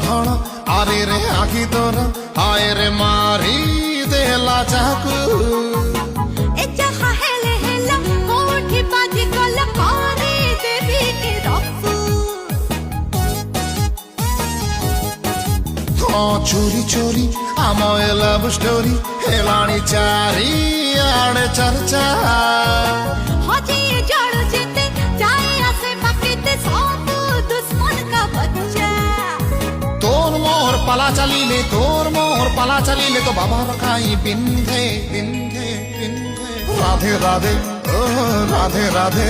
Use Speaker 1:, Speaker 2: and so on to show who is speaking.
Speaker 1: ଠଣ ଆରେ ରେ ଆଖି ତୋର ହାୟ ରେ ମାରି ଦେଲା ଚାକୁ
Speaker 2: ଏ ଯାହା ହେଲେ ହେଲା କୋଉଠି ବାଜି ଗଲା କରି ଦେବି କି ରଫୁ
Speaker 1: ହଁ ଚୋରି ଚୋରି ଆମ ଏ ଲଭ ଷ୍ଟୋରି ହେଲାଣି ଚାରି ଆଡେ ଚର୍ଚ୍ଚା
Speaker 2: ହଜିଏ ଜଳୁ ଯେତେ ଯାଏ ଆସେ ପାକେତେ ସବୁ ଦୁଶ୍ମନ का बच्चा
Speaker 1: তোর মোর পালা চালিলে তো বাবার কাই বিন্ধে বিন্ধে বিন্ধে রাধে রাধে ও রাধে রাধে